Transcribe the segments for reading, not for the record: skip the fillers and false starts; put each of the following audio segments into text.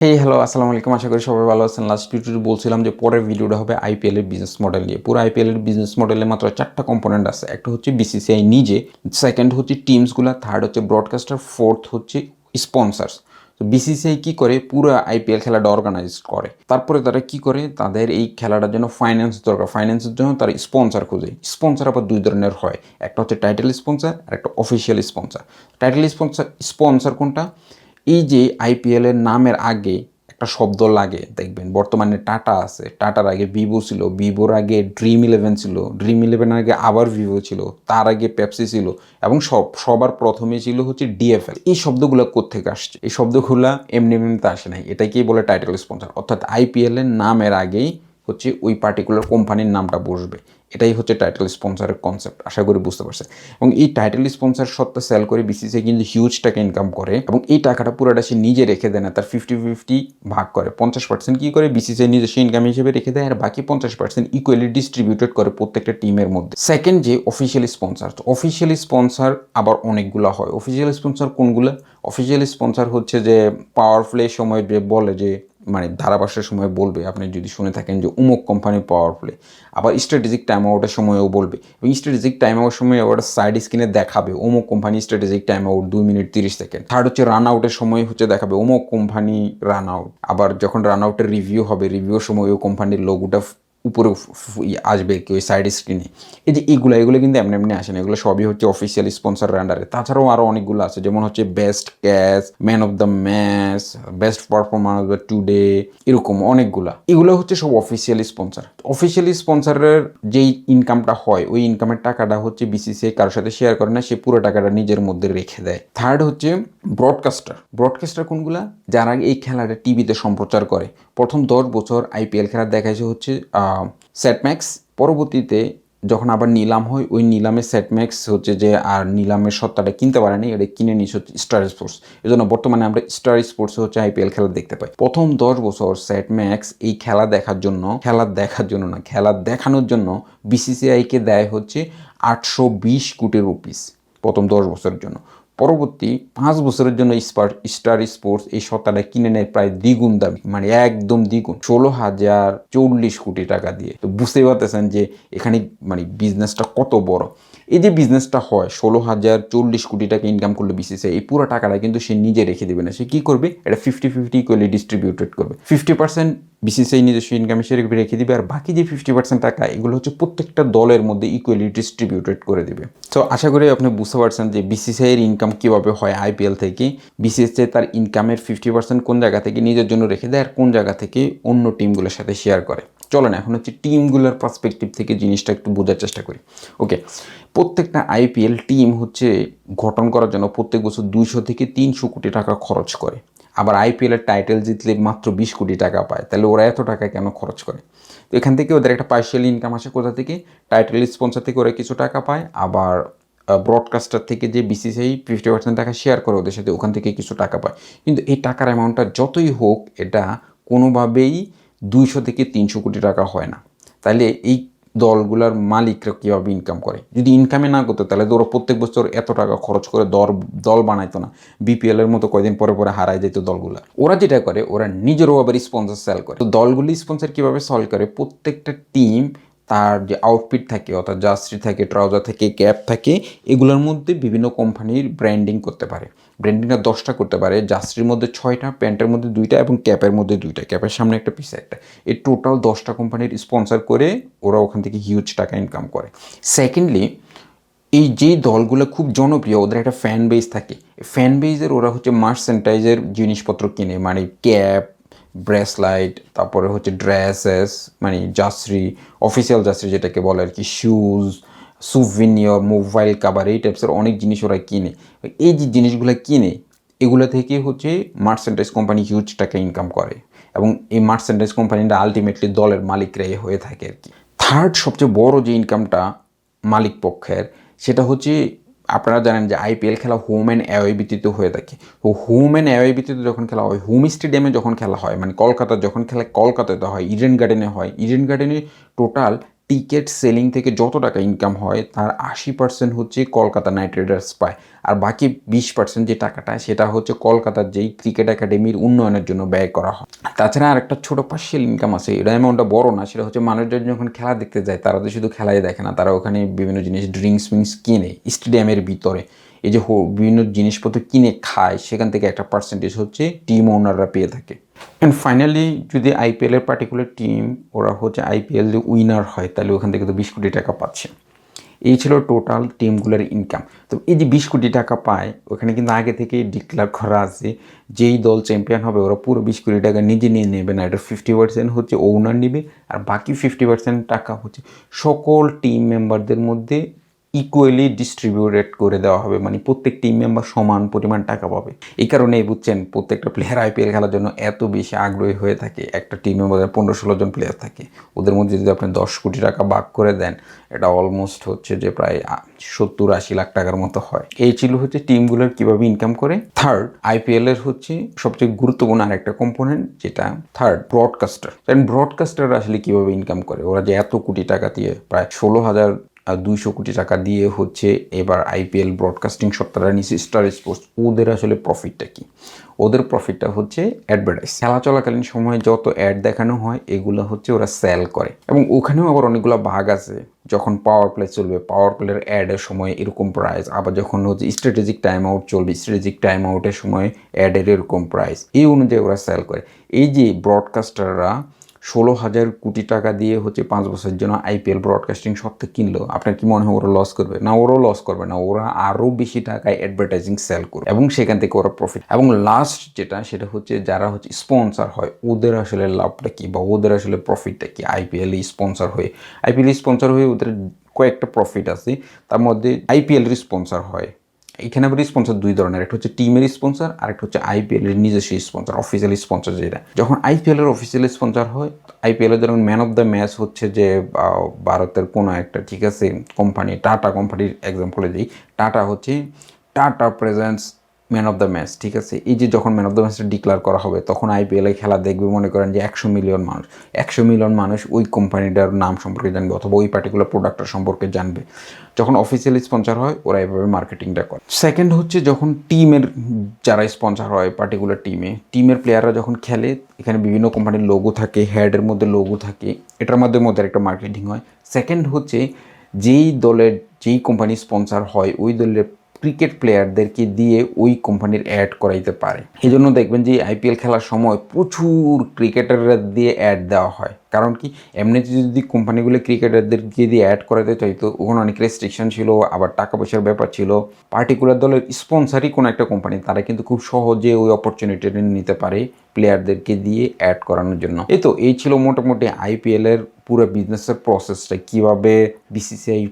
Hello, আসসালামু আলাইকুম। আশা করি সবাই ভালো আছেন। লাস্ট ভিডিওতে বলছিলাম যে পরের ভিডিওটা হবে আইপিএল এর বিজনেস মডেল নিয়ে। পুরো আইপিএল এর বিজনেস মডেলে মাত্র ৪ টা কম্পোনেন্ট আছে। একটা হচ্ছে বিসিসিআই নিজে, সেকেন্ড হচ্ছে টিমসগুলা, থার্ড হচ্ছে ব্রডকাস্টার, ফোর্থ হচ্ছে স্পন্সরস। তো বিসিসিআই কি করে? পুরো আইপিএল খেলাটা অর্গানাইজ করে। তারপরে তারা কি করে? তাদের এই খেলাটার জন্য ফাইন্যান্স দরকার। ফাইন্যান্সের জন্য তারা স্পন্সর খোঁজে। স্পন্সর আবার দুই ধরনের হয়, একটা হচ্ছে টাইটেল স্পন্সর আর একটা official sponsor. Title sponsor sponsor কোনটা? এই যে আইপিএল এর নামের আগে একটা শব্দ লাগে, দেখবেন বর্তমানে টাটা আছে, টাটার আগে ভিভো ছিল, ভিভোর আগে ড্রিম 11 ছিল, ড্রিম 11 আগে আবার ভিভো ছিল, তার আগে পেপসি ছিল, এবং সবার প্রথমে ছিল হচ্ছে ডিএফএল। এই শব্দগুলো কোত্থেকে আসছে? এই শব্দগুলা এমনি এমনিতে আসে নাই, এটাকেই বলে টাইটেল স্পন্সর। অর্থাৎ আইপিএল এর নামের আগেই হচ্ছে ওই পার্টিকুলার কোম্পানির নামটা বসবে। এটাই হচ্ছে টাইটেল স্পন্সরের কনসেপ্ট। আশা করি বুঝতে পারছেন। এবং এই টাইটেল স্পন্সর সত্ত্বে সেল করে বিসিসিআই কিন্তু হিউজ টাকা ইনকাম করে, এবং এই টাকাটা পুরোটা সে নিজে রেখে দেয় না, তার 50-50 ভাগ করে। 50% কি করে? বিসিসিআই নিজস্ব ইনকাম হিসেবে রেখে দেয়, আর বাকি 50% ইকুয়ালি ডিস্ট্রিবিউটেড করে প্রত্যেকটা টিমের মধ্যে। সেকেন্ড যে অফিসিয়াল স্পন্সর, অফিসিয়াল স্পন্সর আবার অনেকগুলো হয়। অফিসিয়াল স্পন্সর কোনগুলো? অফিসিয়াল স্পন্সর হচ্ছে যে পাওয়ার প্লে সময় যে বলে যে, মানে ধারাভাষ্যের সময় বলবে, আপনি যদি শুনে থাকেন যে অমুক কোম্পানি পাওয়ার প্লে। আবার স্ট্র্যাটেজিক টাইম আউটের সময়ও বলবে, এবং স্ট্র্যাটেজিক টাইম আউটের সময় ওটা সাইড স্ক্রিনে দেখাবে অমুক company strategic time out 2 minute 30 second. Third হচ্ছে রান আউটের সময় হচ্ছে দেখাবে অমুক কোম্পানি রান আউট। আবার যখন রান আউটের রিভিউ হবে, রিভিউর সময় ওই কোম্পানির লোগোটা উপরে আসবে কি ওই সাইড স্ক্রিনে। এই যে এগুলো কিন্তু এমনি এমনি আসে না, এগুলো সবই হচ্ছে অফিসিয়াল স্পন্সরের আন্ডারে। তাছাড়াও আরও অনেকগুলো আছে, যেমন হচ্ছে best catch, man of the match, best performance of the today, এরকম অনেকগুলা। এগুলো হচ্ছে সব অফিসিয়াল স্পন্সর। অফিসিয়াল স্পন্সরের যেই ইনকামটা হয়, ওই ইনকামের টাকাটা হচ্ছে বিসিসিআই কারোর সাথে শেয়ার করে না, সে পুরো টাকাটা নিজের মধ্যে রেখে দেয়। থার্ড হচ্ছে ব্রডকাস্টার। ব্রডকাস্টার কোনগুলা? যারা এই খেলাটা টিভিতে সম্প্রচার করে। প্রথম 10 বছর আইপিএল খেলা দেখাইছে হচ্ছে সেটম্যাক্স। পরবর্তীতে যখন আবার নিলাম হয়, ওই নিলামে সেটম্যাক্স হচ্ছে যে আর নিলামের সত্তাটা কিনতে পারেনি, এটা কিনে নিচ্ছে হচ্ছে স্টার স্পোর্টস। এই জন্য বর্তমানে আমরা স্টার স্পোর্টস হচ্ছে আইপিএল খেলা দেখতে পাই। প্রথম 10 বছর সেটম্যাক্স এই খেলা দেখার জন্য না, খেলা দেখানোর জন্য বিসিসিআইকে দেয় হচ্ছে 820 কোটি রুপিস প্রথম 10 বছরের জন্য। পরবর্তী 5 বছরের জন্য স্টার স্পোর্টস এই সত্তাটা কিনে নেয় প্রায় দ্বিগুণ দামি, মানে একদম দ্বিগুণ, 16,040 কোটি টাকা দিয়ে। তো বুঝতেই পারতেছেন যে এখানে মানে বিজনেসটা কত বড়। এই যে বিজনেসটা হয়, 16,040 কোটি টাকা ইনকাম করলে বিসিসিআই এই পুরো টাকাটা কিন্তু সে নিজে রেখে দেবে না, সে কি করবে? এটা 50-50 ইকুয়ালি ডিস্ট্রিবিউটেড করবে। 50% বিসিসিআই নিজস্ব ইনকাম হিসেবে রেখে দিবে, আর বাকি যে 50% টাকা, এগুলো হচ্ছে প্রত্যেকটা দলের মধ্যে ইকুয়ালি ডিস্ট্রিবিউটেড করে দিবে। তো আশা করি আপনি বুঝতে পারছেন যে বিসিসিআই এর ইনকাম কীভাবে হয় আইপিএল থেকে। বিসিসিআই তার ইনকামের 50% কোন জায়গা থেকে নিজের জন্য রেখে দেয়, আর কোন জায়গা থেকে অন্য টিমগুলোর সাথে শেয়ার করে। চলেন এখন হচ্ছে টিমগুলোর পার্সপেক্টিভ থেকে জিনিসটা একটু বোঝার চেষ্টা করি। ওকে, প্রত্যেকটা আইপিএল টিম হচ্ছে গঠন করার জন্য প্রত্যেক বছর 200 থেকে 300 কোটি টাকা খরচ করে। আবার আইপিএলের টাইটেল জিতলে মাত্র 20 কোটি টাকা পায়, তাহলে ওরা এত টাকা কেন খরচ করে? তো এখান থেকে ওদের একটা পার্শিয়াল ইনকাম আসে কোথা থেকে? টাইটেল স্পন্সর থেকে ওরা কিছু টাকা পায়, আবার ব্রডকাস্টার থেকে যে বিসিসিআই 50% টাকা শেয়ার করে ওদের সাথে, ওখান থেকে কিছু টাকা পায়। কিন্তু এই টাকার অ্যামাউন্টটা যতই হোক, এটা কোনোভাবেই 200 থেকে 300 কোটি টাকা হয় না। তাহলে এই দলগুলোর মালিকরা কীভাবে ইনকাম করে? যদি ইনকামে না করতো, তাহলে তো ওরা প্রত্যেক বছর এত টাকা খরচ করে দল বানাইতো না, বিপিএলের মতো কয়দিন পরে পরে হারায় যেত দলগুলো। ওরা যেটা করে, ওরা নিজেরও আবার স্পন্সর সেল করে। তো দলগুলি স্পন্সর কীভাবে সেল করে? প্রত্যেকটা টিম তার যে আউটফিট থাকে, অর্থাৎ জার্সি থাকে, ট্রাউজার থাকে, ক্যাপ থাকে, এগুলোর মধ্যে বিভিন্ন কোম্পানির ব্র্যান্ডিং করতে পারে। ব্র্যান্ডিংটা 10টা করতে পারে, জার্সির মধ্যে 6টা, প্যান্টের মধ্যে 2টা, এবং ক্যাপের মধ্যে 2টা, ক্যাপের সামনে একটা পিছে একটা। এই টোটাল 10টা কোম্পানির স্পন্সর করে ওরা ওখান থেকে হিউজ টাকা ইনকাম করে। সেকেন্ডলি, এই যেই দলগুলো খুব জনপ্রিয়, ওদের একটা ফ্যান বেস থাকে। ফ্যান বেসের ওরা হচ্ছে মার্চেন্টাইজের জিনিসপত্র কিনে, মানে ক্যাপ, ব্রেসলাইট, তারপরে হচ্ছে ড্রেসেস, মানে জার্সি, অফিসিয়াল জার্সি যেটাকে বলে আর কি, শুজ, সুভিনিয়র, মোবাইল কাভার, এই টাইপসের অনেক জিনিস ওরা কিনে। এই যে জিনিসগুলো কিনে, এগুলো থেকে হচ্ছে মার্চেন্টাইজ কোম্পানি হিউজ টাকা ইনকাম করে, এবং এই মার্চেন্টাইজ কোম্পানিটা আলটিমেটলি দলের মালিকরাই হয়ে থাকে আর কি। থার্ড সবচেয়ে বড় যে ইনকামটা মালিক পক্ষের, সেটা হচ্ছে, আপনারা জানেন যে আইপিএল খেলা হোম অ্যান্ড অ্যাওয়ে ভিত্তিতে হয়ে থাকে। তো হোম অ্যান্ড অ্যাওয়ে ভিত্তিতে যখন খেলা হয়, হোম স্টেডিয়ামে যখন খেলা হয়, মানে কলকাতার যখন খেলা কলকাতাতে হয়, ইডেন গার্ডেনে হয়, ইডেন গার্ডেনে টোটাল টিকিট সেলিং থেকে যত টাকা ইনকাম হয় তার 80% হচ্ছে কলকাতা নাইট রাইডার্স পায়, আর বাকি 20% যে টাকাটা সেটা হচ্ছে কলকাতার যেই ক্রিকেট একাডেমির উন্নয়নের জন্য ব্যয় করা হয়। তাছাড়া আর একটা ছোটো পার্শিয়াল ইনকাম আছে, এটা অ্যামাউন্টটা বড় না, সেটা হচ্ছে মানুষজন যখন খেলা দেখতে যায় তারা তো শুধু খেলাই দেখে না, তারা ওখানে বিভিন্ন জিনিস ড্রিঙ্কস মিঙ্কস কিনে স্টেডিয়ামের ভিতরে, এই যে বিভিন্ন জিনিসপত্র কিনে খায়, সেখান থেকে একটা পার্সেন্টেজ হচ্ছে টিম ওনাররা পেয়ে থাকে। অ্যান্ড ফাইনালি যদি আইপিএলের পার্টিকুলার টিম ওরা হচ্ছে আইপিএল যে উইনার হয় তাহলে ওখান থেকে তো 20 কোটি টাকা পাচ্ছে। এই ছিল টোটাল টিমগুলোর ইনকাম। তো এই যে 20 কোটি টাকা পায় ওখানে কিন্তু আগে থেকেই ডিক্লেয়ার করা আছে যেই দল চ্যাম্পিয়ন হবে ওরা পুরো 20 কোটি টাকা নিজে নিয়ে নেবে না, এটা 50% হচ্ছে ওনার নেবে, আর বাকি 50% টাকা হচ্ছে সকল টিম মেম্বারদের মধ্যে ইকুয়ালি ডিস্ট্রিবিউটেড করে দেওয়া হবে, মানে প্রত্যেক টিম মেম্বার সমান পরিমাণ টাকা পাবে। এই কারণেই বুঝছেন প্রত্যেকটা প্লেয়ার আইপিএল খেলার জন্য এত বেশি আগ্রহী হয়ে থাকে। একটা টিমে বোধ হয় 15-16 জন প্লেয়ার থাকে, ওদের মধ্যে যদি আপনি 10 কোটি টাকা ভাগ করে দেন এটা অলমোস্ট হচ্ছে যে প্রায় 70-80 লাখ টাকার মতো হয়। এই ছিল হচ্ছে টিমগুলোর কীভাবে ইনকাম করে। থার্ড, আইপিএলের হচ্ছে সবচেয়ে গুরুত্বপূর্ণ আর একটা কম্পোনেন্ট যেটা থার্ড, ব্রডকাস্টার। ব্রডকাস্টাররা আসলে কীভাবে ইনকাম করে, ওরা যে এত কোটি টাকা দিয়ে প্রায় 16,200 কোটি টাকা দিয়ে হচ্ছে এবার আইপিএল ব্রডকাস্টিং সত্তারা নিচে স্টার স্পোর্টস, ওদের আসলে প্রফিটটা কি? ওদের প্রফিটটা হচ্ছে অ্যাডভার্টাইজ। খেলা চলাকালীন সময়ে যত অ্যাড দেখানো হয় এগুলো হচ্ছে ওরা সেল করে, এবং ওখানেও আবার অনেকগুলো ভাগ আছে। যখন পাওয়ার প্লে চলবে পাওয়ার প্লের অ্যাডের সময় এরকম প্রাইস, আবার যখন হচ্ছে স্ট্র্যাটেজিক টাইম আউট চলবে স্ট্র্যাটেজিক টাইম আউটের সময় অ্যাডের এরকম প্রাইস, এই অনুযায়ী ওরা সেল করে। এই যে ব্রডকাস্টাররা 16,000 কোটি টাকা দিয়ে হচ্ছে 5 বছরের জন্য আইপিএল ব্রডকাস্টিং সত্ত্বে কিনলো, আপনার কি মনে হয় ওরা লস করবে? না, ওরাও লস করবে না, ওরা আরও বেশি টাকায় অ্যাডভার্টাইজিং সেল করবে এবং সেখান থেকে ওরা প্রফিট। এবং লাস্ট যেটা সেটা হচ্ছে যারা হচ্ছে স্পন্সর হয় ওদের আসলে লাভটা কি বা ওদের আসলে প্রফিটটা কি? আইপিএল স্পন্সর হয়ে ওদের কয়েকটা প্রফিট আছে, তার মধ্যে আইপিএল স্পন্সর হয়। এখানে আবার স্পন্সর দুই ধরনের, একটা হচ্ছে টিমের স্পন্সর আর একটা হচ্ছে আইপিএল এর নিজস্ব স্পন্সর, অফিসিয়াল স্পন্সর যেটা। যখন আইপিএল এর অফিসিয়াল স্পন্সর হয়, আইপিএল এর যেমন ম্যান অফ দ্য ম্যাচ হচ্ছে যে ভারতের কোনো একটা ঠিক আছে কোম্পানি, টাটা কোম্পানির এক্সাম্পলে দিই, টাটা হচ্ছে tata presents man of the match, ঠিক আছে। এই যে যখন ম্যান অফ দ্য ম্যাচটা ডিক্লেয়ার করা হবে তখন আইপিএলে খেলা দেখবে মনে করেন যে 100 মিলিয়ন মানুষ ওই কোম্পানিটার নাম সম্পর্কে জানবে অথবা ওই পার্টিকুলার প্রোডাক্টটার সম্পর্কে জানবে। যখন অফিসিয়াল স্পন্সর হয় ওরা এভাবে মার্কেটিংটা করে। সেকেন্ড হচ্ছে যখন টিমের যারা স্পন্সর হয় পার্টিকুলার টিমের প্লেয়াররা যখন খেলে, এখানে বিভিন্ন কোম্পানির লোগো থাকে, হেডের মধ্যে লোগো থাকে, এটার মধ্যে একটা মার্কেটিং হয়। সেকেন্ড হচ্ছে যেই কোম্পানি স্পন্সর হয় ওই দলের ক্রিকেট প্লেয়ারদেরকে দিয়ে ওই কোম্পানির অ্যাড করাইতে পারে। এই জন্য দেখবেন যে আইপিএল খেলার সময় প্রচুর ক্রিকেটাররা দিয়ে অ্যাড দেওয়া হয়। কারণ কি, এমনিতে যদি কোম্পানিগুলো ক্রিকেটারদেরকে দিয়ে অ্যাড করাতে চাইতো ওখানে অনেক রেস্ট্রিকশন ছিল, আবার টাকা পয়সার ব্যাপার ছিল। পার্টিকুলার দলের স্পন্সারই কোনো একটা কোম্পানি, তারা কিন্তু খুব সহজে ওই অপরচুনিটিটা নিতে পারে প্লেয়ারদেরকে দিয়ে অ্যাড করানোর জন্য। এই ছিল মোটামুটি আইপিএলের পুরো বিজনেসের প্রসেসটা, কীভাবে বিসিসিআই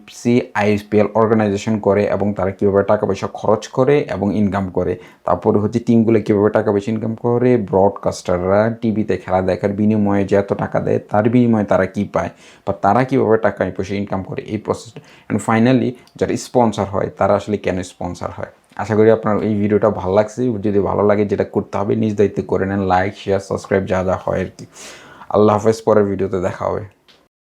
আইপিএল অর্গানাইজেশন করে এবং তারা কীভাবে টাকা পয়সা খরচ করে এবং ইনকাম করে। তারপরে হচ্ছে টিমগুলো কীভাবে টাকা পয়সা ইনকাম করে, ব্রডকাস্টাররা টিভিতে খেলা দেখার বিনিময়ে যে এত টাকা দেয় তার বিনিময়ে তারা কী পায় বা তারা কীভাবে টাকা পয়সা ইনকাম করে, এই প্রসেসটা। অ্যান্ড ফাইনালি যারা স্পন্সর হয় তারা আসলে কেন স্পন্সর হয়। আশা করি আপনার এই ভিডিওটা ভালো লাগছে। যদি ভালো লাগে যেটা করতে হবে নিজ দায়িত্বে করে নেন, লাইক শেয়ার সাবস্ক্রাইব যা যা হয় আর কি। আল্লাহ হাফেজ, পরের ভিডিওতে দেখা হবে।